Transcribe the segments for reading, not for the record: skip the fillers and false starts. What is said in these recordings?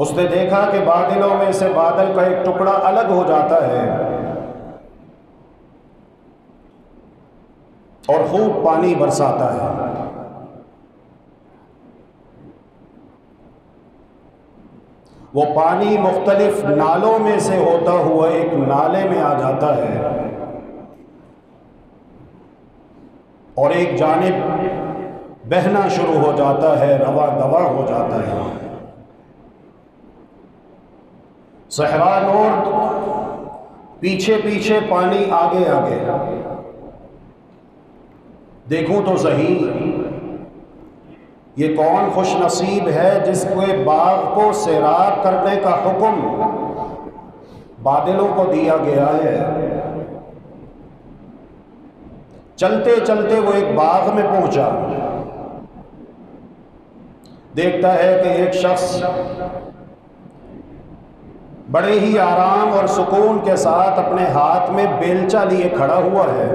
اس نے دیکھا کہ بادلوں میں سے بادل کا ایک ٹکڑا الگ ہو جاتا ہے اور خوب پانی برساتا ہے۔ وہ پانی مختلف نالوں میں سے ہوتا ہوا ایک نالے میں آ جاتا ہے اور ایک جانب بہنا شروع ہو جاتا ہے، رواں دواں ہو جاتا ہے۔ صحرا نور پیچھے پیچھے، پانی آگے آگے۔ دیکھوں تو صحیح یہ کون خوش نصیب ہے جس کے باغ کو سیراب کرنے کا حکم بادلوں کو دیا گیا ہے۔ چلتے چلتے وہ ایک باغ میں پہنچا، دیکھتا ہے کہ ایک شخص بڑے ہی آرام اور سکون کے ساتھ اپنے ہاتھ میں بیلچا لیے کھڑا ہوا ہے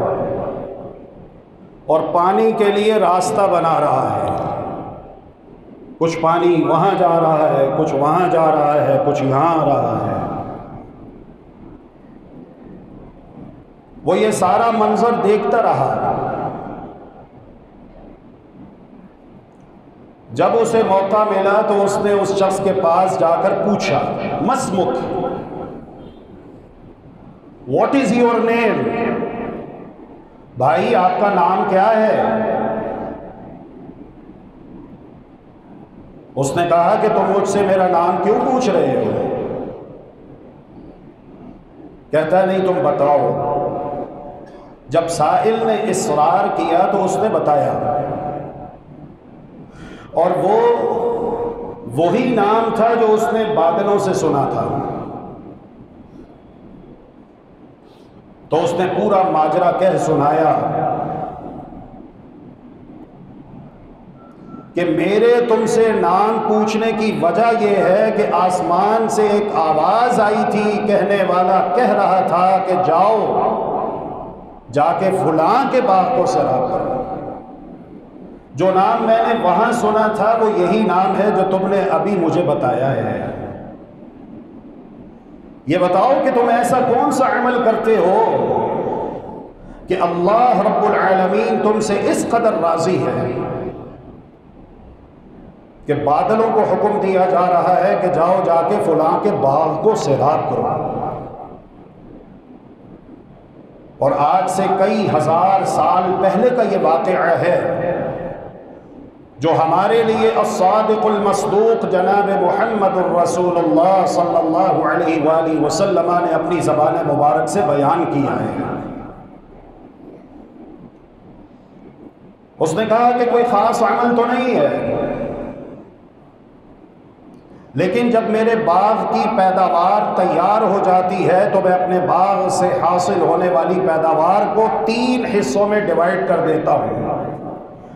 اور پانی کے لیے راستہ بنا رہا ہے۔ کچھ پانی وہاں جا رہا ہے، کچھ وہاں جا رہا ہے، کچھ یہاں آ رہا ہے۔ وہ یہ سارا منظر دیکھتا رہا۔ جب اسے موقع ملا تو اس نے اس شخص کے پاس جا کر پوچھا، مسمک، واٹ از یور نیم؟ بھائی آپ کا نام کیا ہے؟ اس نے کہا کہ تم مجھ سے میرا نام کیوں پوچھ رہے ہو؟ کہتا ہے نہیں تم بتاؤ۔ جب سائل نے اصرار کیا تو اس نے بتایا، اور وہ وہی نام تھا جو اس نے بادلوں سے سنا تھا۔ تو اس نے پورا ماجرا کہہ سنایا کہ میرے تم سے نام پوچھنے کی وجہ یہ ہے کہ آسمان سے ایک آواز آئی تھی، کہنے والا کہہ رہا تھا کہ جاؤ جا کے فلاں کے باغ کو سیراب کرو۔ جو نام میں نے وہاں سنا تھا وہ یہی نام ہے جو تم نے ابھی مجھے بتایا ہے۔ یہ بتاؤ کہ تم ایسا کون سا عمل کرتے ہو کہ اللہ رب العالمین تم سے اس قدر راضی ہے کہ بادلوں کو حکم دیا جا رہا ہے کہ جاؤ جا کے فلاں کے باغ کو سیراب کرو۔ اور آج سے کئی ہزار سال پہلے کا یہ واقعہ ہے جو ہمارے لیے الصادق المصدوق جناب محمد الرسول اللہ صلی اللہ علیہ وآلہ وسلم نے اپنی زبان مبارک سے بیان کیا ہے۔ اس نے کہا کہ کوئی خاص عمل تو نہیں ہے، لیکن جب میرے باغ کی پیداوار تیار ہو جاتی ہے تو میں اپنے باغ سے حاصل ہونے والی پیداوار کو 3 حصوں میں ڈیوائڈ کر دیتا ہوں،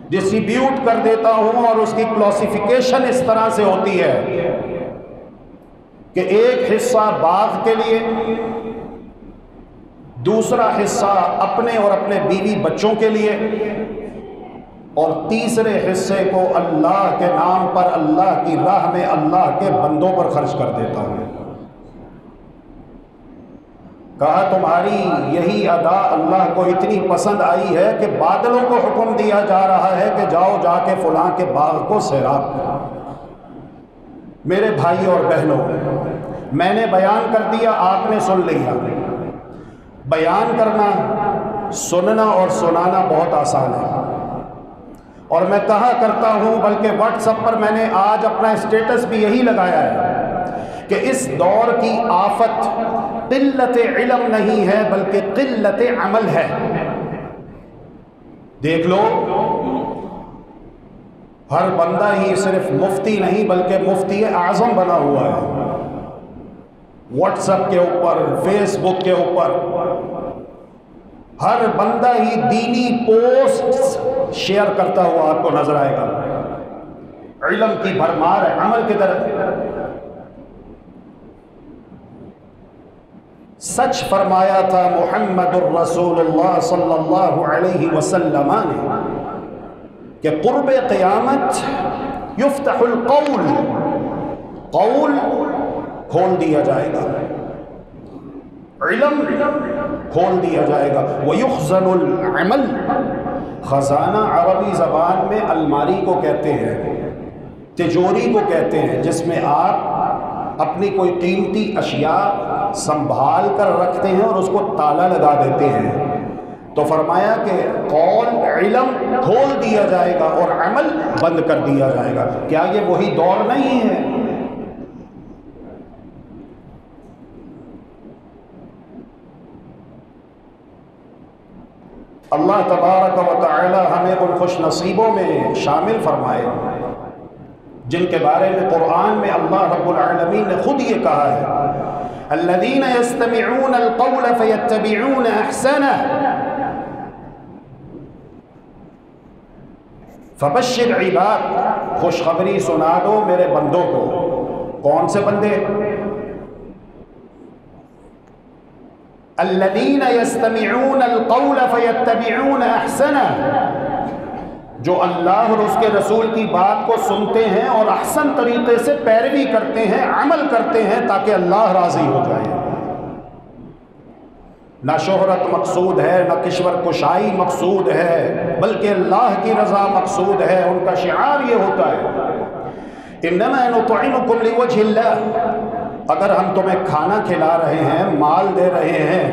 ڈسٹریبیوٹ کر دیتا ہوں، اور اس کی کلاسیفیکیشن اس طرح سے ہوتی ہے کہ ایک حصہ باغ کے لیے، دوسرا حصہ اپنے اور اپنے بیوی بچوں کے لیے، اور تیسرے حصے کو اللہ کے نام پر، اللہ کی راہ میں اللہ کے بندوں پر خرچ کر دیتا ہوں۔ کہا تمہاری یہی ادا اللہ کو اتنی پسند آئی ہے کہ بادلوں کو حکم دیا جا رہا ہے کہ جاؤ جا کے فلاں کے باغ کو سیراب کرو۔ میرے بھائی اور بہنوں، میں نے بیان کر دیا، آپ نے سن لیا۔ بیان کرنا، سننا اور سنانا بہت آسان ہے، اور میں کہا کرتا ہوں، بلکہ واٹس ایپ پر میں نے آج اپنا اسٹیٹس بھی یہی لگایا ہے کہ اس دور کی آفت قلت علم نہیں ہے بلکہ قلت عمل ہے۔ دیکھ لو، ہر بندہ ہی صرف مفتی نہیں بلکہ مفتی اعظم بنا ہوا ہے۔ واٹس ایپ کے اوپر، فیس بک کے اوپر ہر بندہ ہی دینی پوسٹ شیئر کرتا ہوا آپ کو نظر آئے گا۔ علم کی بھرمار ہے، عمل کی طرف۔ سچ فرمایا تھا محمد الرسول اللہ صلی اللہ علیہ وسلم نے کہ قرب قیامت یفتح القول قول کھول دیا جائے گا، علم کھول دیا جائے گا، وَيُخْزَنُ الْعَمَلِ، خزانہ عربی زبان میں الماری کو کہتے ہیں، تجوری کو کہتے ہیں، جس میں آپ اپنی کوئی قیمتی اشیاء سنبھال کر رکھتے ہیں اور اس کو تالا لگا دیتے ہیں۔ تو فرمایا کہ قول علم کھول دیا جائے گا اور عمل بند کر دیا جائے گا۔ کیا یہ وہی دور نہیں ہے؟ اللہ تبارک و تعالی ہمیں ان خوش نصیبوں میں شامل فرمائے جن کے بارے میں قرآن میں اللہ رب العالمین نے خود یہ کہا ہے، الذین یستمعون القول فیتبعون احسنہ فبشر عباد، خوشخبری سنا دو میرے بندوں کو۔ کون سے بندے؟ الذین یستمعون القول فیتبعون احسنہ، جو اللہ اور اس کے رسول کی بات کو سنتے ہیں اور احسن طریقے سے پیروی کرتے ہیں، عمل کرتے ہیں تاکہ اللہ راضی ہو جائے۔ نہ شہرت مقصود ہے، نہ کشور کشائی مقصود ہے، بلکہ اللہ کی رضا مقصود ہے۔ ان کا شعار یہ ہوتا ہے، انما نطعمکم لوجہ اللہ، اگر ہم تمہیں کھانا کھلا رہے ہیں، مال دے رہے ہیں،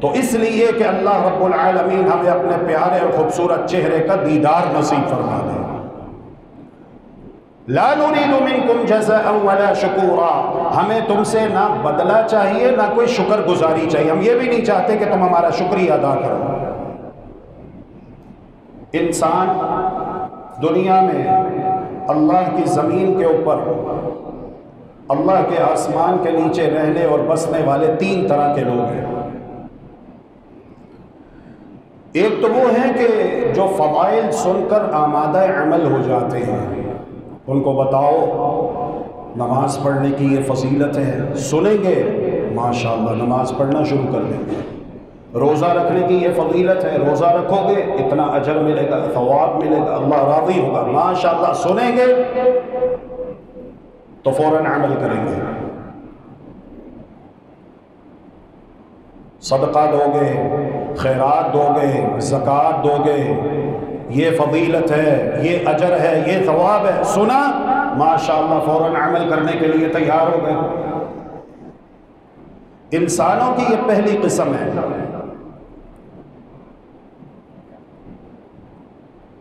تو اس لیے کہ اللہ رب العالمین ہمیں اپنے پیارے اور خوبصورت چہرے کا دیدار نصیب فرما دے۔ لا نريد منکم جزاء ولا شکورا، ہمیں تم سے نہ بدلہ چاہیے نہ کوئی شکر گزاری چاہیے، ہم یہ بھی نہیں چاہتے کہ تم ہمارا شکریہ ادا کرو۔ انسان دنیا میں اللہ کی زمین کے اوپر، اللہ کے آسمان کے نیچے رہنے اور بسنے والے تین طرح کے لوگ ہیں۔ ایک تو وہ ہیں کہ جو فضائل سن کر آمادہ عمل ہو جاتے ہیں، ان کو بتاؤ نماز پڑھنے کی یہ فضیلت ہے، سنیں گے ماشاءاللہ نماز پڑھنا شروع کر دیں گے۔ روزہ رکھنے کی یہ فضیلت ہے، روزہ رکھو گے اتنا اجر ملے گا، ثواب ملے گا، اللہ راضی ہوگا، ماشاءاللہ سنیں گے تو فوراً عمل کریں گے۔ صدقہ دو گے، خیرات دو گے، زکوٰۃ دو گے، یہ فضیلت ہے، یہ اجر ہے، یہ ثواب ہے، سنا ماشاءاللہ فوراً عمل کرنے کے لیے تیار ہو گئے۔ انسانوں کی یہ پہلی قسم ہے۔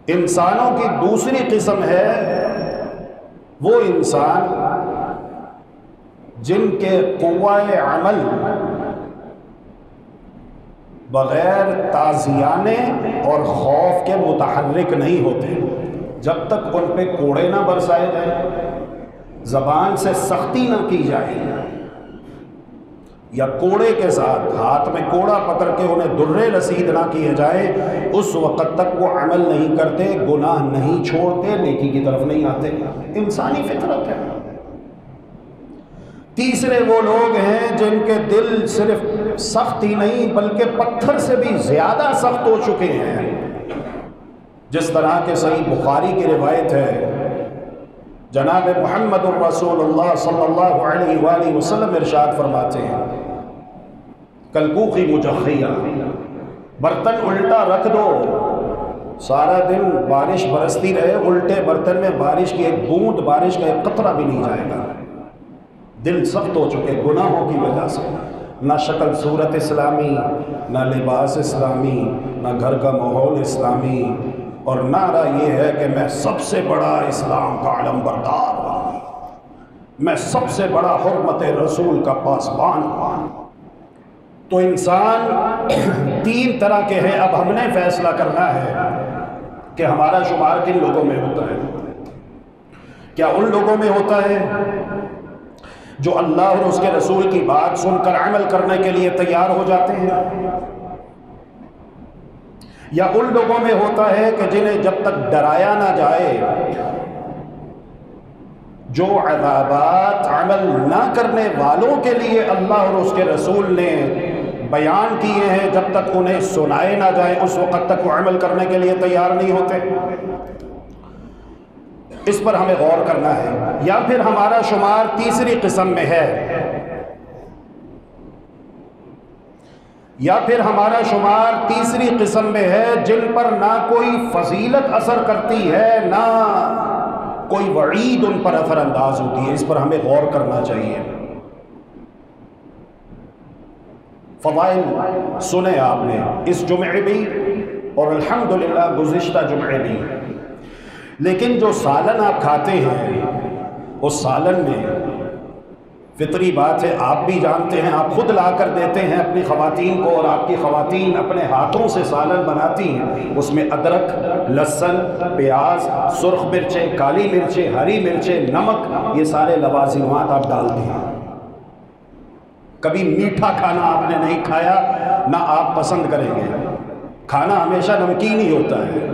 انسانوں کی دوسری قسم ہے وہ انسان جن کے قوہ عمل بغیر تازیانے اور خوف کے متحرک نہیں ہوتے۔ جب تک ان پہ کوڑے نہ برسائے جائیں، زبان سے سختی نہ کی جائے، یا کوڑے کے ساتھ ہاتھ میں کوڑا پکڑ کے انہیں درے رسید نہ کیے جائے، اس وقت تک وہ عمل نہیں کرتے، گناہ نہیں چھوڑتے، نیکی کی طرف نہیں آتے۔ انسانی فطرت ہے۔ تیسرے وہ لوگ ہیں جن کے دل صرف سخت ہی نہیں بلکہ پتھر سے بھی زیادہ سخت ہو چکے ہیں، جس طرح کہ صحیح بخاری کی روایت ہے، جناب محمد الرسول اللہ صلی اللہ علیہ وآلہ وسلم ارشاد فرماتے ہیں، کلکوخی مجخیہ، برتن الٹا رکھ دو، سارا دن بارش برستی رہے، الٹے برتن میں بارش کی ایک بوند، بارش کا ایک قطرہ بھی نہیں جائے گا۔ دل سخت ہو چکے گناہوں کی وجہ سے، نہ شکل صورت اسلامی، نہ لباس اسلامی، نہ گھر کا ماحول اسلامی، اور نعرہ یہ ہے کہ میں سب سے بڑا اسلام کا علم بردار ہوں، میں سب سے بڑا حرمت رسول کا پاسبان ہوں۔ تو انسان تین طرح کے ہیں۔ اب ہم نے فیصلہ کرنا ہے کہ ہمارا شمار کن لوگوں میں ہوتا ہے۔ کیا ان لوگوں میں ہوتا ہے جو اللہ اور اس کے رسول کی بات سن کر عمل کرنے کے لیے تیار ہو جاتے ہیں، یا ان لوگوں میں ہوتا ہے کہ جنہیں جب تک ڈرایا نہ جائے، جو عذابات عمل نہ کرنے والوں کے لیے اللہ اور اس کے رسول نے بیان کیے ہیں، جب تک انہیں سنائے نہ جائیں اس وقت تک وہ عمل کرنے کے لیے تیار نہیں ہوتے۔ اس پر ہمیں غور کرنا ہے. یا پھر ہمارا شمار تیسری قسم میں ہے، یا پھر ہمارا شمار تیسری قسم میں ہے جن پر نہ کوئی فضیلت اثر کرتی ہے نہ کوئی وعید ان پر اثر انداز ہوتی ہے. اس پر ہمیں غور کرنا چاہیے. فضائل سنے آپ نے اس جمعے بھی اور الحمدللہ گزشتہ جمعے بھی. لیکن جو سالن آپ کھاتے ہیں اس سالن میں فطری بات ہے، آپ بھی جانتے ہیں، آپ خود لا کر دیتے ہیں اپنی خواتین کو اور آپ کی خواتین اپنے ہاتھوں سے سالن بناتی ہیں. اس میں ادرک، لہسن، پیاز، سرخ مرچیں، کالی مرچیں، ہری مرچیں، نمک، یہ سارے لوازمات آپ ڈالتے ہیں. کبھی میٹھا کھانا آپ نے نہیں کھایا، نہ آپ پسند کریں گے. کھانا ہمیشہ نمکین ہی ہوتا ہے.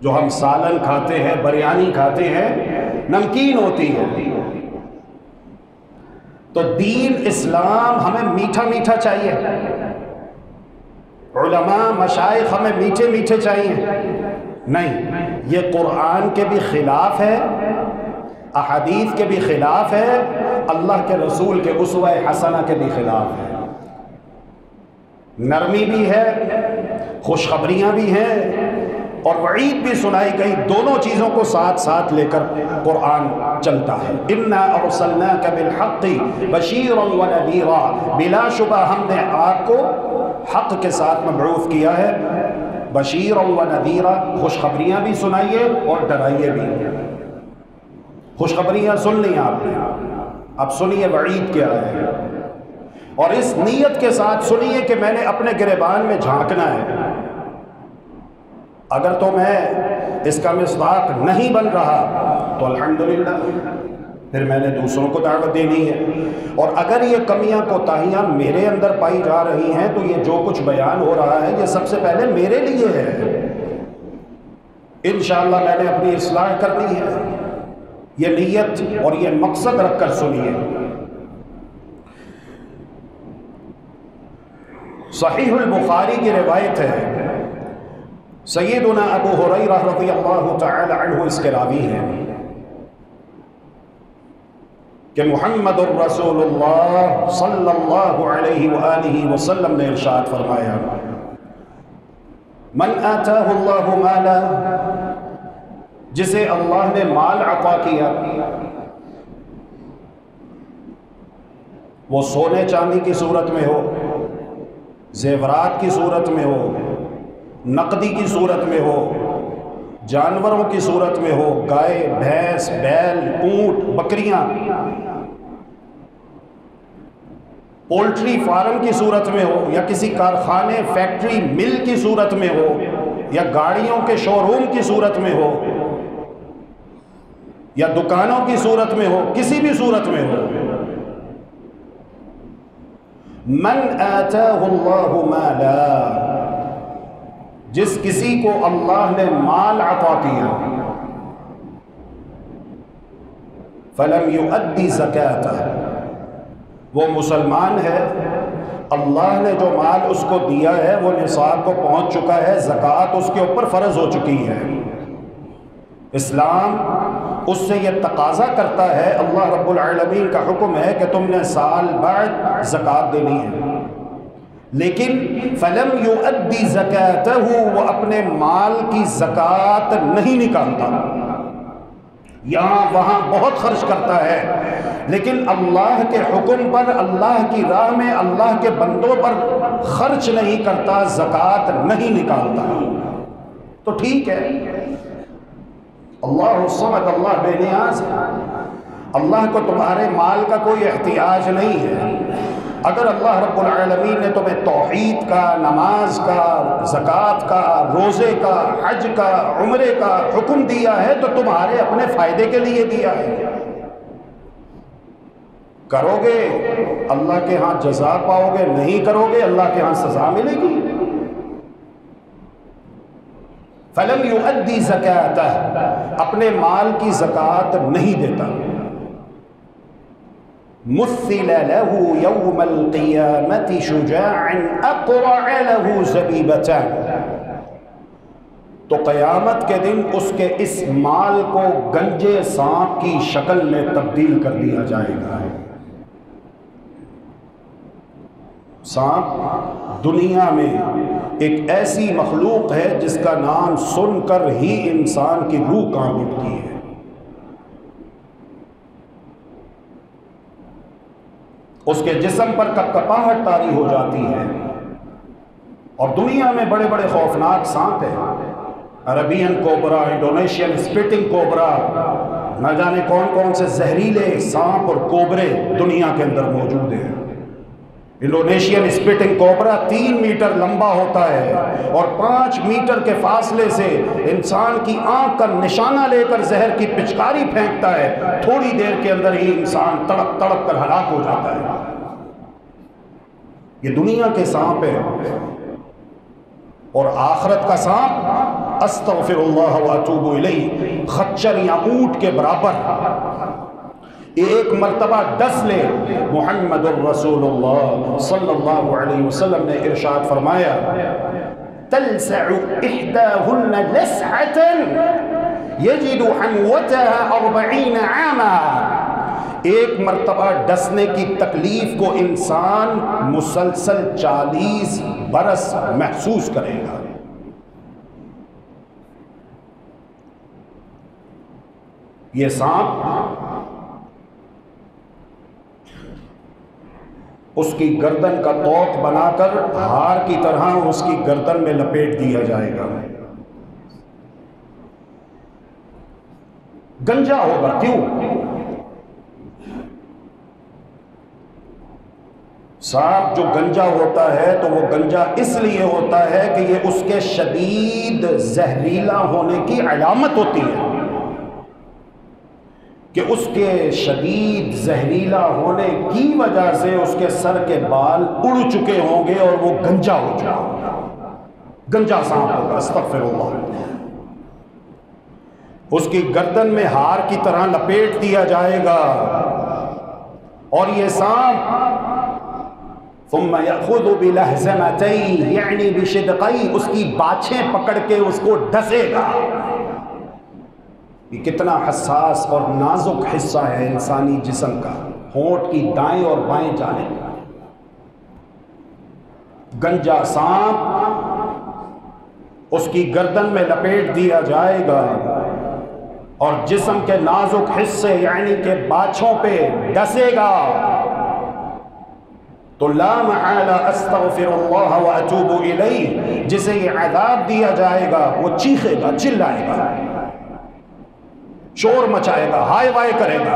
جو ہم سالن کھاتے ہیں، بریانی کھاتے ہیں، نمکین ہوتی ہے. تو دین اسلام ہمیں میٹھا میٹھا چاہیے. علماء مشائخ ہمیں میٹھے میٹھے چاہیے. نہیں، یہ قرآن کے بھی خلاف ہے، احادیث کے بھی خلاف ہے، اللہ کے رسول کے اسوہ حسنہ کے بھی خلاف ہے. نرمی بھی ہے، خوشخبریاں بھی ہیں اور وعید بھی سنائی گئی. دونوں چیزوں کو ساتھ ساتھ لے کر قرآن چلتا ہے. اِنَّا أَرْسَلْنَاكَ بِالْحَقِّ بَشِيرًا وَنَذِيرًا، بلا شبہ ہم نے آپ کو حق کے ساتھ مبعوث کیا ہے. بشیرًا وَنَذِيرًا، خوشخبریاں بھی سنائیے اور ڈرائیے بھی. خوشخبریاں سن لیں آپ نے، اب سنیے وعید کیا ہے. اور اس نیت کے ساتھ سنیے کہ میں نے اپنے گریبان میں جھانکنا ہے. اگر تو میں اس کا مصداق نہیں بن رہا تو الحمدللہ پھر میں نے دوسروں کو دعوت دینی ہے. اور اگر یہ کمیاں کوتاہیاں میرے اندر پائی جا رہی ہیں تو یہ جو کچھ بیان ہو رہا ہے یہ سب سے پہلے میرے لیے ہے. انشاءاللہ میں نے اپنی اصلاح کرنی ہے. یہ نیت اور یہ مقصد رکھ کر سنیے. صحیح البخاری کی روایت ہے، سیدنا ابو ہریرہ رضی اللہ تعالی عنہ اس کے راوی ہیں کہ محمد الرسول اللہ صلی اللہ علیہ وآلہ وسلم نے ارشاد فرمایا، من آتاہ اللہ مالا، جسے اللہ نے مال عطا کیا، وہ سونے چاندی کی صورت میں ہو، زیورات کی صورت میں ہو، نقدی کی صورت میں ہو، جانوروں کی صورت میں ہو، گائے، بھینس، بیل، اونٹ، بکریاں، پولٹری فارم کی صورت میں ہو، یا کسی کارخانے، فیکٹری، مل کی صورت میں ہو، یا گاڑیوں کے شو روم کی صورت میں ہو، یا دکانوں کی صورت میں ہو، کسی بھی صورت میں ہو. من آتاہ اللہ مالا، جس کسی کو اللہ نے مال عطا کیا، فلم یؤدی زکاتہ، وہ مسلمان ہے، اللہ نے جو مال اس کو دیا ہے وہ نصاب کو پہنچ چکا ہے، زکوٰۃ اس کے اوپر فرض ہو چکی ہے. اسلام اس سے یہ تقاضا کرتا ہے، اللہ رب العالمین کا حکم ہے کہ تم نے سال بعد زکوٰۃ دینی ہے. لیکن فلم یؤدی زکاتہ، وہ اپنے مال کی زکوٰۃ نہیں نکالتا، یہاں وہاں بہت خرچ کرتا ہے، لیکن اللہ کے حکم پر، اللہ کی راہ میں، اللہ کے بندوں پر خرچ نہیں کرتا، زکوٰۃ نہیں نکالتا. تو ٹھیک ہے، اللہ الصمد، اللہ بے نیاز ہے، اللہ کو تمہارے مال کا کوئی احتیاج نہیں ہے. اگر اللہ رب العالمین نے تمہیں توحید کا، نماز کا، زکوٰۃ کا، روزے کا، حج کا، عمرے کا حکم دیا ہے تو تمہارے اپنے فائدے کے لیے دیا ہے. کرو گے اللہ کے ہاں جزا پاؤ گے، نہیں کرو گے اللہ کے ہاں سزا ملے گی. فلم یؤدی زکاتہ، اپنے مال کی زکوٰۃ نہیں دیتا. مثل له يوم القيامة شجاعا أقرع له زبيبتان، تو قیامت کے دن اس کے اس مال کو گنجے سانپ کی شکل میں تبدیل کر دیا جائے گا۔ سانپ دنیا میں ایک ایسی مخلوق ہے جس کا نام سن کر ہی انسان کی روح کانپ اٹھتی ہے۔ اس کے جسم پر کپکپاہٹ طاری ہو جاتی ہے، اور دنیا میں بڑے بڑے خوفناک سانپ ہیں، Arabian cobra, Indonesian spitting cobra, نہ جانے کون کون سے زہریلے سانپ اور کوبرے دنیا کے اندر موجود ہیں۔ انڈونیشین اسپٹنگ کوبرا 3 میٹر لمبا ہوتا ہے اور 5 میٹر کے فاصلے سے انسان کی آنکھ کا نشانہ لے کر زہر کی پچکاری پھینکتا ہے، تھوڑی دیر کے اندر ہی انسان تڑپ تڑپ کر ہلاک ہو جاتا ہے۔ یہ دنیا کے سانپ ہے، اور آخرت کا سانپ استغفر اللہ واتوب الیہ خچر یا اونٹ کے برابر، ایک مرتبہ ڈس لے۔ محمد الرسول اللہ صلی اللہ علیہ وسلم نے ارشاد فرمایا تلسع احداہن لسعۃ یجد حنوتها 40 عاما، ایک مرتبہ ڈسنے کی تکلیف کو انسان مسلسل 40 برس محسوس کرے گا۔ یہ سانپ اس کی گردن کا توق بنا کر ہار کی طرح اس کی گردن میں لپیٹ دیا جائے گا۔ گنجا ہوگا، کیوں؟ سانپ جو گنجا ہوتا ہے تو وہ گنجا اس لیے ہوتا ہے کہ یہ اس کے شدید زہریلا ہونے کی علامت ہوتی ہے، کہ اس کے شدید زہریلا ہونے کی وجہ سے اس کے سر کے بال اڑ چکے ہوں گے اور وہ گنجا ہو چکا ہوگا، گنجا سانپ ہوگا، استغفر اللہ۔ اس کی گردن میں ہار کی طرح لپیٹ دیا جائے گا، اور یہ سانپ ثم یأخذ بلہزمتیہ یعنی بشدقیہ، اس کی باچھیں پکڑ کے اس کو ڈسے گا۔ یہ کتنا حساس اور نازک حصہ ہے انسانی جسم کا، ہونٹ کی دائیں اور بائیں جانب۔ گنجا سانپ اس کی گردن میں لپیٹ دیا جائے گا، اور جسم کے نازک حصے یعنی کہ باچھوں پہ ڈسے گا، تو لا محالہ استغفر اللہ واتوب الیہ، جسے یہ عذاب دیا جائے گا وہ چیخے گا، چلائے گا، شور مچائے گا، ہائے وائے کرے گا۔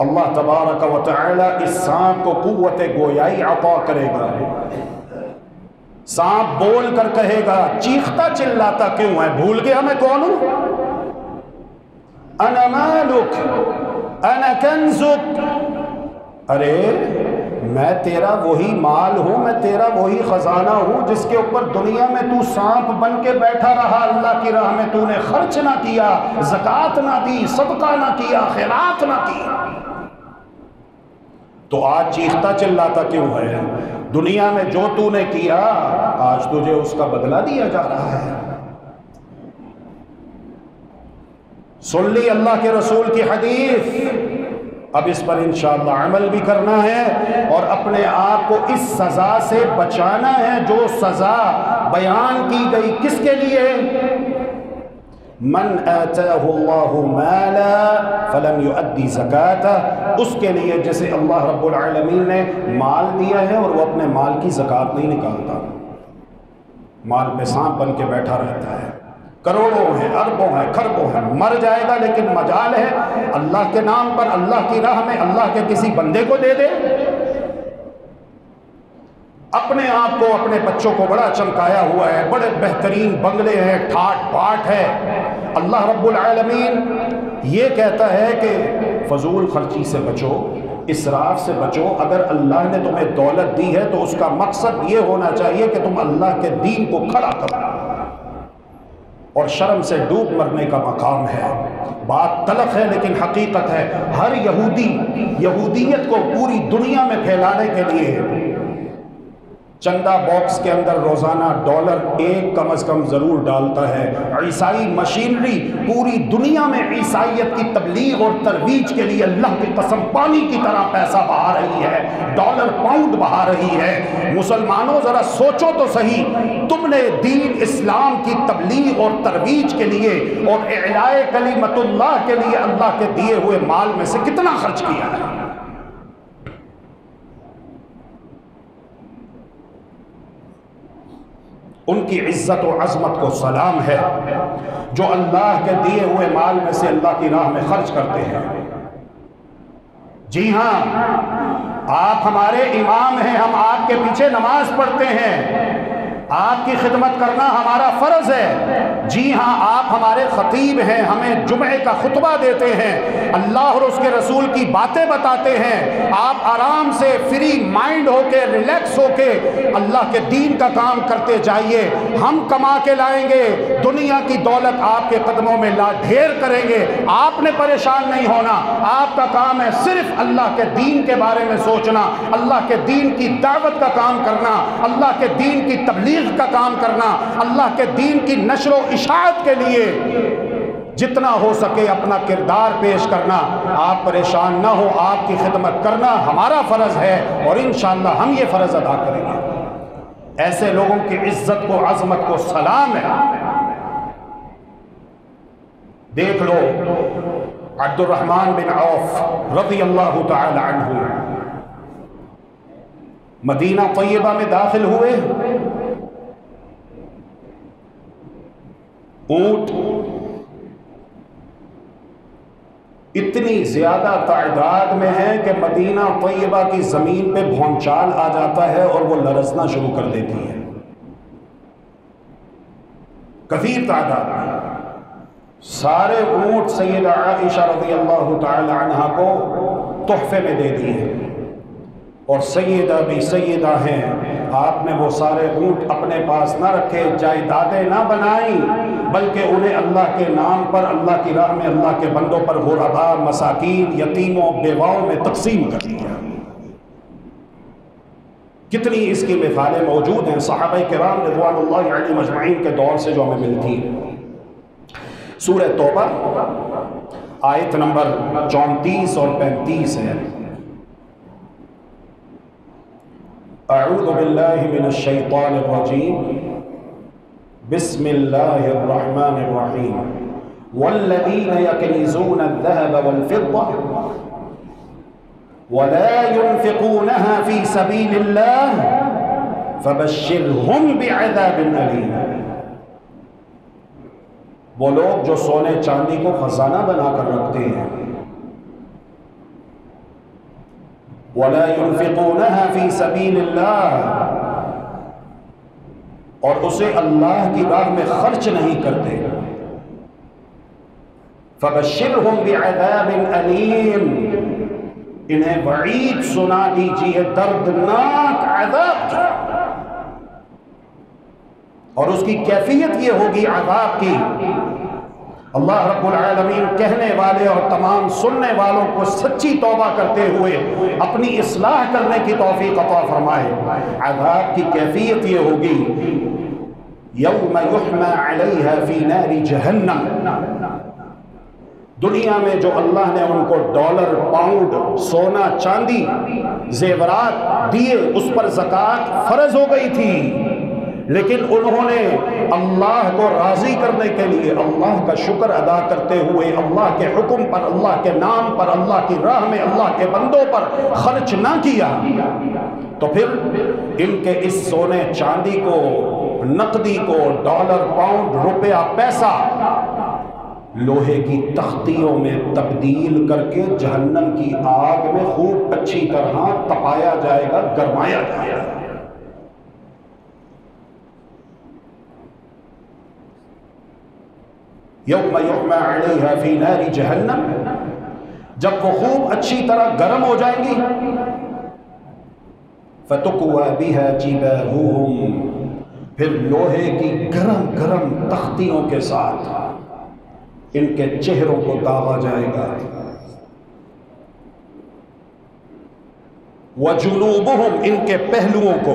اللہ تبارک و تعالی اس سانپ کو قوت گویائی عطا کرے گا۔ سانپ بول کر کہے گا، چیختا چلاتا کیوں ہے؟ بھول گیا میں کون ہوں؟ انا مالک انا کنزک، ارے میں تیرا وہی مال ہوں، میں تیرا وہی خزانہ ہوں جس کے اوپر دنیا میں تو سانپ بن کے بیٹھا رہا، اللہ کی راہ میں تو نے خرچ نہ کیا، زکوٰۃ نہ دی، صدقہ نہ کیا، خیرات نہ کی، تو آج چیختا چلاتا کیوں ہے؟ دنیا میں جو تو نے کیا آج تجھے اس کا بدلہ دیا جا رہا ہے۔ سن لی اللہ کے رسول کی حدیث، اب اس پر انشاءاللہ عمل بھی کرنا ہے اور اپنے آپ کو اس سزا سے بچانا ہے جو سزا بیان کی گئی کس کے لیے؟ من آتاہ اللہ مالا فلم یؤدی زکاتہ، اس کے لیے جسے اللہ رب العالمین نے مال دیا ہے اور وہ اپنے مال کی زکوٰۃ نہیں نکالتا، مال میں سانپ بن کے بیٹھا رہتا ہے، کروڑوں ہیں، اربوں ہیں، کھربوں ہیں، مر جائے گا لیکن مجال ہے اللہ کے نام پر، اللہ کی راہ میں اللہ کے کسی بندے کو دے دے۔ اپنے آپ کو اپنے بچوں کو بڑا چمکایا ہوا ہے، بڑے بہترین بنگلے ہیں، ٹھاٹ پاٹ ہے، اللہ رب العالمین یہ کہتا ہے کہ فضول خرچی سے بچو، اسراف سے بچو۔ اگر اللہ نے تمہیں دولت دی ہے تو اس کا مقصد یہ ہونا چاہیے کہ تم اللہ کے دین کو کھڑا کرو، اور شرم سے ڈوب مرنے کا مقام ہے۔ بات تلخ ہے لیکن حقیقت ہے، ہر یہودی یہودیت کو پوری دنیا میں پھیلانے کے لیے چندہ باکس کے اندر روزانہ $1 کم از کم ضرور ڈالتا ہے۔ عیسائی مشینری پوری دنیا میں عیسائیت کی تبلیغ اور ترویج کے لیے اللہ کی قسم پانی کی طرح پیسہ بہا رہی ہے، $، پاؤنڈ بہا رہی ہے۔ مسلمانوں ذرا سوچو تو صحیح، تم نے دین اسلام کی تبلیغ اور ترویج کے لیے اور اعلاء کلمت اللہ کے لیے اللہ کے دیے ہوئے مال میں سے کتنا خرچ کیا ہے؟ ان کی عزت و عظمت کو سلام ہے جو اللہ کے دیے ہوئے مال میں سے اللہ کی راہ میں خرچ کرتے ہیں۔ جی ہاں، آپ ہمارے امام ہیں، ہم آپ کے پیچھے نماز پڑھتے ہیں، آپ کی خدمت کرنا ہمارا فرض ہے۔ جی ہاں، آپ ہمارے خطیب ہیں، ہمیں جمعے کا خطبہ دیتے ہیں، اللہ اور اس کے رسول کی باتیں بتاتے ہیں۔ آپ آرام سے فری مائنڈ ہو کے، ریلیکس ہو کے اللہ کے دین کا کام کرتے جائیے۔ ہم کما کے لائیں گے، دنیا کی دولت آپ کے قدموں میں لا ڈھیر کریں گے، آپ نے پریشان نہیں ہونا۔ آپ کا کام ہے صرف اللہ کے دین کے بارے میں سوچنا، اللہ کے دین کی دعوت کا کام کرنا، اللہ کے دین کی تبلیغ کا کام کرنا، اللہ کے دین کی نشر و اشاعت کے لیے جتنا ہو سکے اپنا کردار پیش کرنا۔ آپ پریشان نہ ہو، آپ کی خدمت کرنا ہمارا فرض ہے اور انشاءاللہ ہم یہ فرض ادا کریں گے۔ ایسے لوگوں کی عزت کو، عظمت کو سلام ہے۔ دیکھ لو عبد الرحمن بن عوف رضی اللہ تعالی عنہ مدینہ طیبہ میں داخل ہوئے، اونٹ اتنی زیادہ تعداد میں ہے کہ مدینہ طیبہ کی زمین پہ بھونچال آ جاتا ہے اور وہ لرزنا شروع کر دیتی ہے۔ کثیر تعداد میں سارے اونٹ سیدہ عائشہ رضی اللہ تعالی عنہا کو تحفے میں دے دیے، اور سیدہ بھی سیدہ ہیں، آپ نے وہ سارے اونٹ اپنے پاس نہ رکھے، جائیدادیں نہ بنائیں، بلکہ انہیں اللہ کے نام پر، اللہ کی راہ میں اللہ کے بندوں پر غربا، مساکین، یتیموں، بیواؤں میں تقسیم کر دیا۔ کتنی اس کی مثالیں موجود ہیں صحابہ کرام رضوان اللہ علیہم اجمعین کے دور سے جو ہمیں ملتی ہیں۔ سورہ توبہ آیت نمبر 34 اور 35 ہے۔ اعوذ باللہ من الشیطان الرجیم، بسم اللہ الرحمن الرحیم، والذین یکنزون الذهب والفضة ولا ينفقونها في سبيل الله فبشرهم بعذاب أليم۔ وہ لوگ جو سونے چاندی کو خزانہ بنا کر رکھتے ہیں، وَلَا يُنْفِقُونَهَا فِي سَبِيلِ اللَّهِ، اور اسے اللہ کی راہ میں خرچ نہیں کرتے، فَبَشِّرْهُمْ بِعَذَابٍ أَلِيمٍ، انہیں وعید سنا دیجیے دردناک عذاب کی، اور اس کی کیفیت یہ ہوگی عذاب کی۔ اللہ رب العالمین کہنے والے اور تمام سننے والوں کو سچی توبہ کرتے ہوئے اپنی اصلاح کرنے کی توفیق عطا فرمائے۔ عذاب کی کیفیت یہ ہوگی، یوم یحمى علیہا فی نار جہنم، دنیا میں جو اللہ نے ان کو $، پاؤنڈ، سونا چاندی، زیورات دیے، اس پر زکوٰۃ فرض ہو گئی تھی، لیکن انہوں نے اللہ کو راضی کرنے کے لیے اللہ کا شکر ادا کرتے ہوئے اللہ کے حکم پر، اللہ کے نام پر، اللہ کی راہ میں اللہ کے بندوں پر خرچ نہ کیا، تو پھر ان کے اس سونے چاندی کو، نقدی کو، $، پاؤنڈ، روپیہ، پیسہ لوہے کی تختیوں میں تبدیل کر کے جہنم کی آگ میں خوب اچھی طرح تپایا جائے گا، گرمایا جائے گا۔ یوم یحمى علیہا فی نار جہنم، جب وہ خوب اچھی طرح گرم ہو جائیں گی، فتکوی بہا جباہہم، پھر لوہے کی گرم گرم تختیوں کے ساتھ ان کے چہروں کو داغا جائے گا، وجنوبہم، ان کے پہلوؤں کو،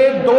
1-2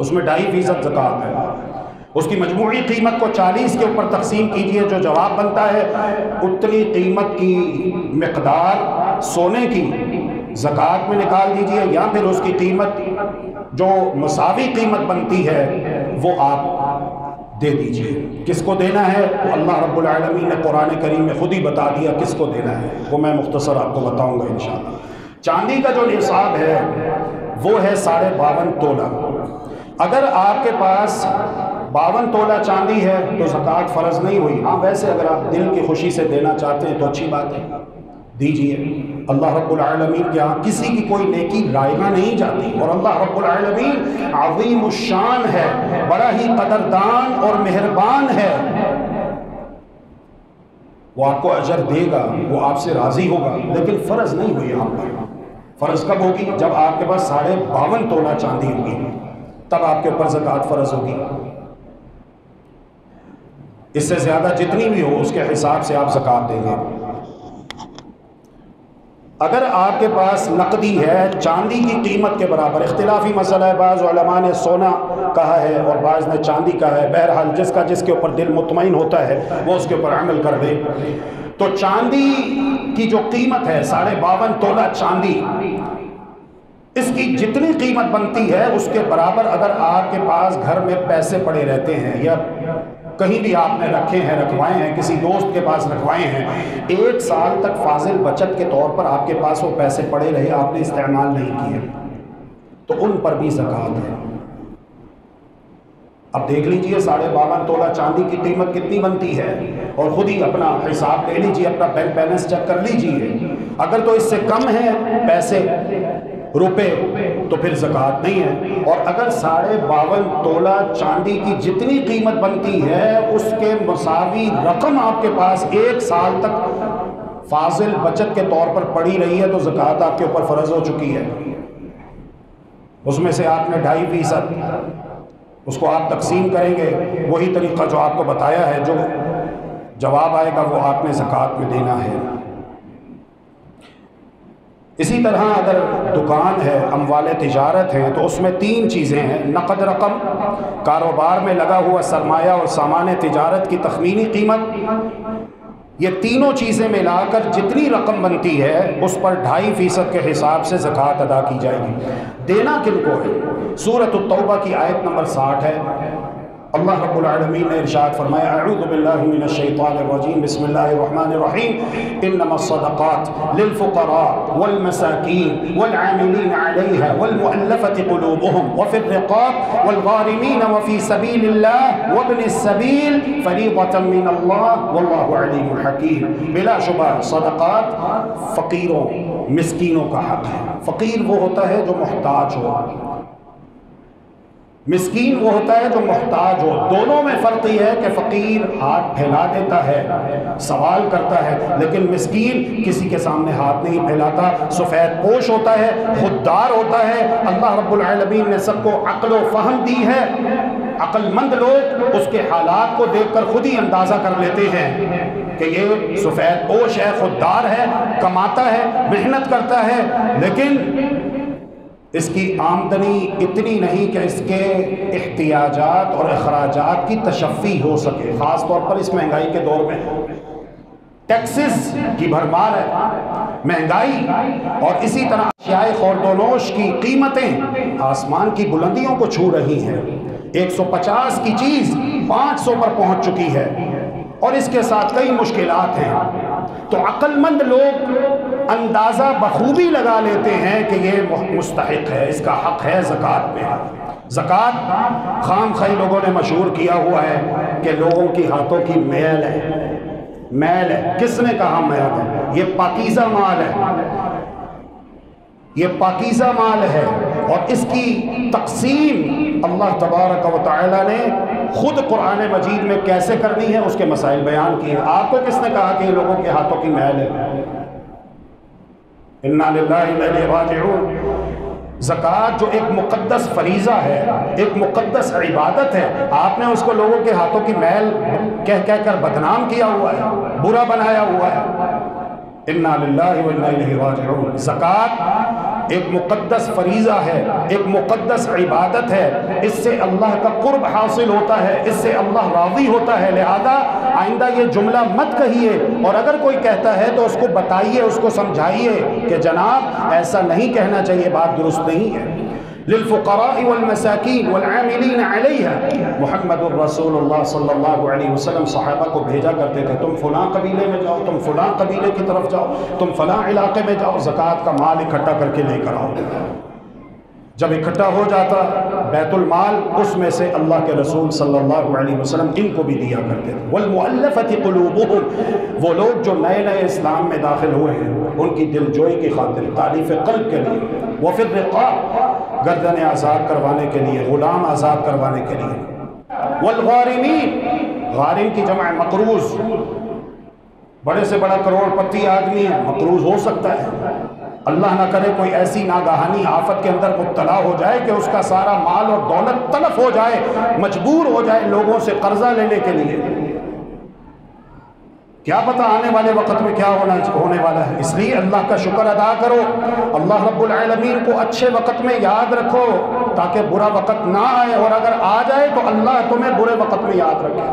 اس میں 2.5% زکوٰۃ ہے۔ اس کی مجموعی قیمت کو 40 کے اوپر تقسیم کیجئے، جو جواب بنتا ہے اتنی قیمت کی مقدار سونے کی زکوٰۃ میں نکال دیجئے، یا پھر اس کی قیمت جو مساوی قیمت بنتی ہے وہ آپ دے دیجئے۔ کس کو دینا ہے وہ اللہ رب العالمین نے قرآن کریم میں خود ہی بتا دیا کس کو دینا ہے، وہ میں مختصر آپ کو بتاؤں گا انشاءاللہ۔ چاندی کا جو نصاب ہے وہ ہے 52.5 تولہ۔ اگر آپ کے پاس 52 تولہ چاندی ہے تو زکوٰۃ فرض نہیں ہوئی۔ ہاں ویسے اگر آپ دل کی خوشی سے دینا چاہتے ہیں تو اچھی بات ہے، دیجئے۔ اللہ رب العالمین کے ہاں کسی کی کوئی نیکی رائگاں نہیں جاتی، اور اللہ رب العالمین عظیم الشان ہے، بڑا ہی قدردان اور مہربان ہے، وہ آپ کو اجر دے گا، وہ آپ سے راضی ہوگا، لیکن فرض نہیں ہوئی آپ پر۔ فرض کب ہوگی؟ جب آپ کے پاس 52.5 تولہ چاندی ہوگی، تب آپ کے اوپر زکوٰۃ فرض ہوگی۔ اس سے زیادہ جتنی بھی ہو اس کے حساب سے آپ زکوٰۃ دیں گے۔ اگر آپ کے پاس نقدی ہے چاندی کی قیمت کے برابر، اختلافی مسئلہ ہے، بعض علماء نے سونا کہا ہے اور بعض نے چاندی کہا ہے، بہرحال جس کا جس کے اوپر دل مطمئن ہوتا ہے وہ اس کے اوپر عمل کر دے۔ تو چاندی کی جو قیمت ہے 52.5 تولہ چاندی، اس کی جتنی قیمت بنتی ہے اس کے برابر اگر آپ کے پاس گھر میں پیسے پڑے رہتے ہیں یا کہیں بھی آپ نے رکھے ہیں، رکھوائے ہیں، کسی دوست کے پاس رکھوائے ہیں، 1 سال تک فاضل بچت کے طور پر آپ کے پاس وہ پیسے پڑے رہے، آپ نے استعمال نہیں کیے، تو ان پر بھی زکوٰۃ ہے۔ اب دیکھ لیجئے 52.5 تولہ چاندی کی قیمت کتنی بنتی ہے، اور خود ہی اپنا حساب لے لیجئے، اپنا بینک بیلنس چیک کر لیجئے۔ اگر تو اس سے کم ہیں پیسے روپے تو پھر زکوٰۃ نہیں ہے، اور اگر 52.5 تولہ چاندی کی جتنی قیمت بنتی ہے اس کے مساوی رقم آپ کے پاس 1 سال تک فاضل بچت کے طور پر پڑی رہی ہے تو زکوٰۃ آپ کے اوپر فرض ہو چکی ہے۔ اس میں سے آپ نے 2.5% اس کو آپ تقسیم کریں گے، وہی طریقہ جو آپ کو بتایا ہے، جو جواب آئے گا وہ آپ نے زکوٰۃ میں دینا ہے۔ اسی طرح اگر دکان ہے، اموال تجارت ہے، تو اس میں 3 چیزیں ہیں: نقد رقم، کاروبار میں لگا ہوا سرمایہ اور سامان تجارت کی تخمینی قیمت، یہ تینوں چیزیں ملا کر جتنی رقم بنتی ہے اس پر 2.5% کے حساب سے زکوٰۃ ادا کی جائے گی۔ دینا کن کو ہے؟ سورۃ التوبہ کی آیت نمبر 60 ہے۔ اللہ رب العالمین نے ارشاد فرمایا: اعوذ باللہ من الشیطان الرجیم، بسم اللہ الرحمن الرحیم، انما الصدقات للفقراء والمساکین والعاملین علیہا والمؤلفۃ قلوبهم وفی الرقاب والغارمین وفی سبیل اللہ وابن السبیل فریضۃ من اللہ واللہ علیم حکیم۔ بلا شبہ صدقات فقیروں مسکینوں کا حق ہے۔ فقیر وہ ہوتا ہے جو محتاج ہو، مسکین وہ ہوتا ہے جو محتاج ہو۔ دونوں میں فرق یہ ہے کہ فقیر ہاتھ پھیلا دیتا ہے، سوال کرتا ہے، لیکن مسکین کسی کے سامنے ہاتھ نہیں پھیلاتا، سفید پوش ہوتا ہے، خوددار ہوتا ہے۔ اللہ رب العالمین نے سب کو عقل و فہم دی ہے، عقل مند لوگ اس کے حالات کو دیکھ کر خود ہی اندازہ کر لیتے ہیں کہ یہ سفید پوش ہے، خوددار ہے، کماتا ہے، محنت کرتا ہے، لیکن اس کی آمدنی اتنی نہیں کہ اس کے احتیاجات اور اخراجات کی تشفی ہو سکے، خاص طور پر اس مہنگائی کے دور میں۔ ٹیکسز کی بھرمار ہے، مہنگائی، اور اسی طرح اشیاء خورد و نوش کی قیمتیں آسمان کی بلندیوں کو چھو رہی ہیں۔ 150 کی چیز 500 پر پہنچ چکی ہے، اور اس کے ساتھ کئی مشکلات ہیں۔ تو عقل مند لوگ اندازہ بخوبی لگا لیتے ہیں کہ یہ مستحق ہے، اس کا حق ہے زکوٰۃ میں۔ زکوٰۃ خام خواہ لوگوں نے مشہور کیا ہوا ہے کہ لوگوں کی ہاتھوں کی میل ہے، میل ہے۔ کس نے کہا میل ہے؟ یہ پاکیزہ مال ہے، یہ پاکیزہ مال ہے، اور اس کی تقسیم اللہ تبارک و تعالی نے خود قرآن مجید میں کیسے کرنی ہے اس کے مسائل بیان کیے ہیں۔ آپ کو کس نے کہا کہ یہ لوگوں کے ہاتھوں کی میل ہے؟ انا للہ و انا الیہ راجعون۔ زکوٰۃ جو ایک مقدس فریضہ ہے، ایک مقدس عبادت ہے، آپ نے اس کو لوگوں کے ہاتھوں کی میل کہہ کر بدنام کیا ہوا ہے، برا بنایا ہوا ہے۔ انا للہ و انا الیہ راجعون۔ زکوٰۃ ایک مقدس فریضہ ہے، ایک مقدس عبادت ہے، اس سے اللہ کا قرب حاصل ہوتا ہے، اس سے اللہ راضی ہوتا ہے۔ لہذا آئندہ یہ جملہ مت کہیے، اور اگر کوئی کہتا ہے تو اس کو بتائیے، اس کو سمجھائیے کہ جناب ایسا نہیں کہنا چاہیے، بات درست نہیں ہے۔ للفقراء والمساکین والعاملین علیہا، محمد الرسول اللہ صلی اللہ علیہ وسلم صحابہ کو بھیجا کرتے تھے، تم فلاں قبیلے میں جاؤ، تم فلاں قبیلے کی طرف جاؤ، تم فلاں علاقے میں جاؤ، زکوٰۃ کا مال اکٹھا کر کے لے کر آؤ۔ جب اکٹھا ہو جاتا بیت المال، اس میں سے اللہ کے رسول صلی اللہ علیہ وسلم ان کو بھی دیا کرتے تھے۔ والمؤلفۃ قلوبہم، وہ لوگ جو نئے نئے اسلام میں داخل ہوئے ہیں، ان کی دل جوئی کی خاطر، تعلیف قلب کے لیے۔ وفی الرقاب، گردنیں آزاد کروانے کے لیے، غلام آزاد کروانے کے لیے۔ والغارمین، غارم کی جمع مقروض، بڑے سے بڑا کروڑ پتی آدمی ہے، مقروض ہو سکتا ہے، اللہ نہ کرے کوئی ایسی ناگہانی آفت کے اندر مبتلا ہو جائے کہ اس کا سارا مال اور دولت تلف ہو جائے، مجبور ہو جائے لوگوں سے قرضہ لینے کے لیے۔ کیا پتہ آنے والے وقت میں کیا ہونے والا ہے، اس لیے اللہ کا شکر ادا کرو، اللہ رب العالمین کو اچھے وقت میں یاد رکھو تاکہ برا وقت نہ آئے، اور اگر آ جائے تو اللہ تمہیں برے وقت میں یاد رکھے۔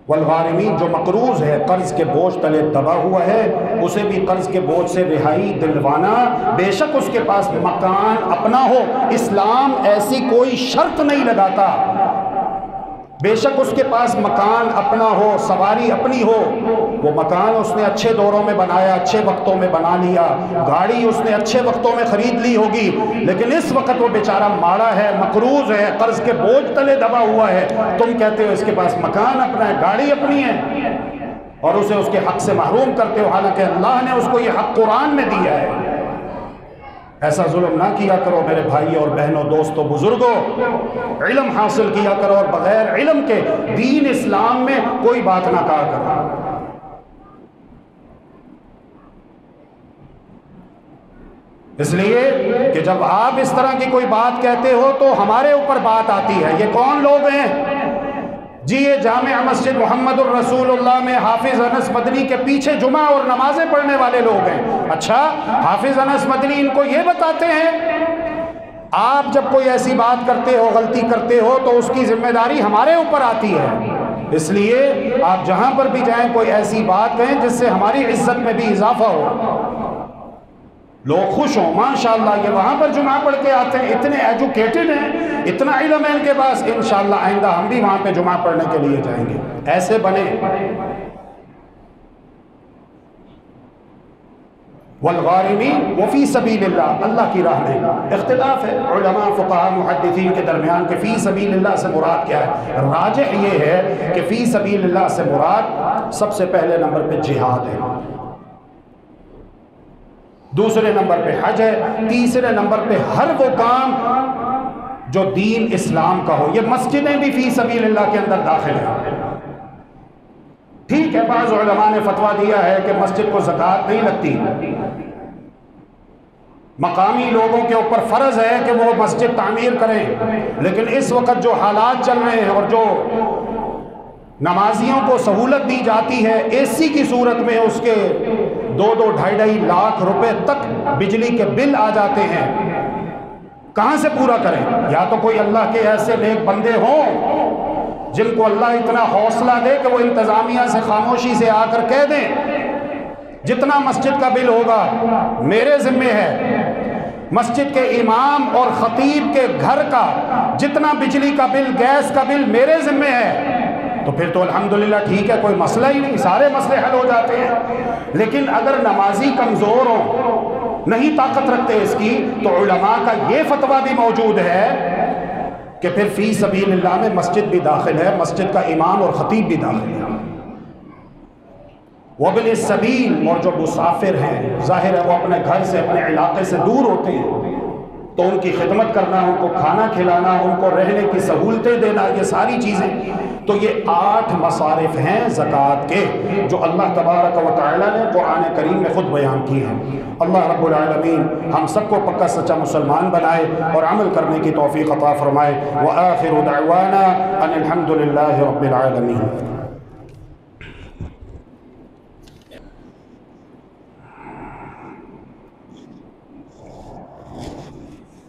والغارمین، جو مقروض ہے، قرض کے بوجھ تلے دبا ہوا ہے، اسے بھی قرض کے بوجھ سے رہائی دلوانا، بے شک اس کے پاس مکان اپنا ہو، اسلام ایسی کوئی شرط نہیں لگاتا، بے شک اس کے پاس مکان اپنا ہو، سواری اپنی ہو، وہ مکان اس نے اچھے دوروں میں بنایا، اچھے وقتوں میں بنا لیا، گاڑی اس نے اچھے وقتوں میں خرید لی ہوگی، لیکن اس وقت وہ بیچارہ ماڑا ہے، مقروض ہے، قرض کے بوجھ تلے دبا ہوا ہے، تم کہتے ہو اس کے پاس مکان اپنا ہے، گاڑی اپنی ہے، اور اسے اس کے حق سے محروم کرتے ہو، حالانکہ اللہ نے اس کو یہ حق قرآن میں دیا ہے۔ ایسا ظلم نہ کیا کرو میرے بھائی اور بہنوں، دوستوں، بزرگوں، علم حاصل کیا کرو، اور بغیر علم کے دین اسلام میں کوئی بات نہ کہا کرو۔ اس لیے کہ جب آپ اس طرح کی کوئی بات کہتے ہو تو ہمارے اوپر بات آتی ہے، یہ کون لوگ ہیں؟ جی یہ جامع مسجد محمد الرسول اللہ میں حافظ انس مدنی کے پیچھے جمعہ اور نمازیں پڑھنے والے لوگ ہیں۔ اچھا، حافظ انس مدنی ان کو یہ بتاتے ہیں آپ جب کوئی ایسی بات کرتے ہو، غلطی کرتے ہو، تو اس کی ذمہ داری ہمارے اوپر آتی ہے، اس لیے آپ جہاں پر بھی جائیں کوئی ایسی بات کہیں جس سے ہماری عزت میں بھی اضافہ ہو، لوگ خوش ہوں، ماشاءاللہ یہ وہاں پر جمعہ پڑھ کے آتے ہیں، اتنے ایجوکیٹڈ ہیں، اتنا علم ہے ان کے پاس، انشاءاللہ آئندہ ہم بھی وہاں پہ جمعہ پڑھنے کے لیے جائیں گے۔ ایسے بنے۔ والغارمین وفی سبیل اللہ، اللہ کی راہ میں اختلاف ہے علماء، فقہاء، محدثین کے درمیان کہ فی سبیل اللہ سے مراد کیا ہے۔ راجح یہ ہے کہ فی سبیل اللہ سے مراد سب سے پہلے نمبر پہ جہاد ہے، دوسرے نمبر پہ حج ہے، تیسرے نمبر پہ ہر وہ کام جو دین اسلام کا ہو۔ یہ مسجدیں بھی فی سبیل اللہ کے اندر داخل ہیں۔ ٹھیک ہے، بعض علماء نے فتویٰ دیا ہے کہ مسجد کو زکوٰۃ نہیں لگتی، مقامی لوگوں کے اوپر فرض ہے کہ وہ مسجد تعمیر کریں، لیکن اس وقت جو حالات چل رہے ہیں اور جو نمازیوں کو سہولت دی جاتی ہے، اے سی کی صورت میں اس کے 2-2-2.5 لاکھ روپے تک بجلی کے بل آ جاتے ہیں، کہاں سے پورا کریں؟ یا تو کوئی اللہ کے ایسے نیک بندے ہوں جن کو اللہ اتنا حوصلہ دے کہ وہ انتظامیہ سے خاموشی سے آ کر کہہ دیں جتنا مسجد کا بل ہوگا میرے ذمہ ہے، مسجد کے امام اور خطیب کے گھر کا جتنا بجلی کا بل، گیس کا بل میرے ذمہ ہے، تو پھر تو الحمدللہ ٹھیک ہے، کوئی مسئلہ ہی نہیں، سارے مسئلے حل ہو جاتے ہیں۔ لیکن اگر نمازی کمزور ہوں، نہیں طاقت رکھتے اس کی، تو علماء کا یہ فتویٰ بھی موجود ہے کہ پھر فی سبیل اللہ میں مسجد بھی داخل ہے، مسجد کا امام اور خطیب بھی داخل ہے۔ وابن السبیل، اور جو مسافر ہیں، ظاہر ہے وہ اپنے گھر سے، اپنے علاقے سے دور ہوتے ہیں، تو ان کی خدمت کرنا، ان کو کھانا کھلانا، ان کو رہنے کی سہولتیں دینا، یہ ساری چیزیں، تو یہ 8 مصارف ہیں زکوٰۃ کے جو اللہ تبارک و تعالیٰ نے قرآن کریم میں خود بیان کی ہیں۔ اللہ رب العالمین ہم سب کو پکا سچا مسلمان بنائے اور عمل کرنے کی توفیق عطا فرمائے۔ وآخر دعوانا ان الحمد للہ رب العالمین۔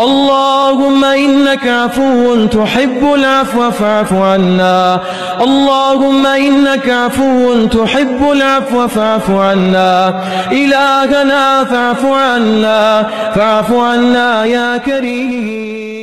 اللهم إنك عفو تحب العفو فاعف عنا. اللهم إنك عفو تحب العفو فاعف عنا. إلهنا فاعف عنا، فاعف عنا يا كريم.